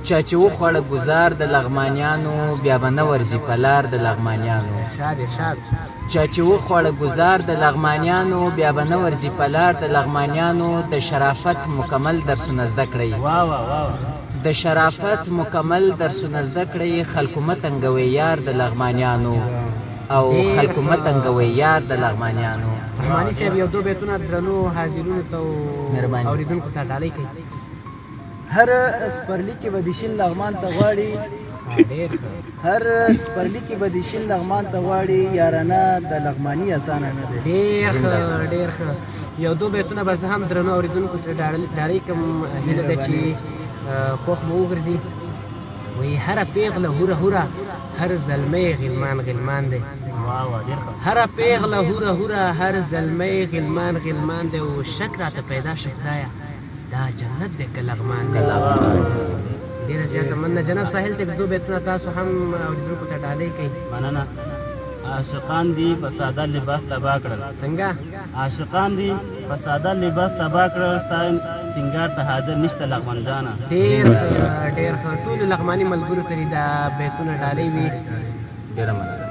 چا چې وخوړه ګزار د لغمانیانو بیا به نه ورځي په لار د لغمانیانو چا چې وخوړه ګزار د لغمانیانو بیا به نه ورځي په لار د لغمانیانو د شرافت مکمل درسونه زده کړئ د شرافت مکمل درسونه زده کړئ خلکو مه تنګوئ یار د لغمانیانو او خلکو مه تنګوئ یار د لغمانیانو. رحماني صاحب یو دو بیتونه درنو حاضرینو ته او اورېدونکو ته ډالۍ کوي. هر سپرلی کې به د شین لغمان ته غواړي هر سپرلی کې به د شین لغمان ته غواړي یارانه د لغماني اسانه نه دی. ډېر ښه یو دو بیتونه به زه هم درنو اورېدونکو ته ډالۍ کوم. هیله ده چې خوښ مو وګرځي. وایي هره پیغله هوره هوره هر زلمی غلمان غلمان دی. هره پیغله هوره هوره هر زلمی غلمان غلمان دی. او شک راته پیدا شو خدایه دا جنت دی که لغمان دی. ډېره زیاته مننه جناب ساحل صاحب. دو بیتونه تاسو هم اورېدونکو ته ډالۍ کوئ. مننه. عاشقان دي په ساده لباس تبا کړل. څنګه عاشقان دي په ساده لباس تبا کړل ستا سینګار ته حاجت نشته لغمان جانه. ډېر ښه ټولو لغماني ملګرو ته دا بیتونه ډالۍ وي. ډېره مننه.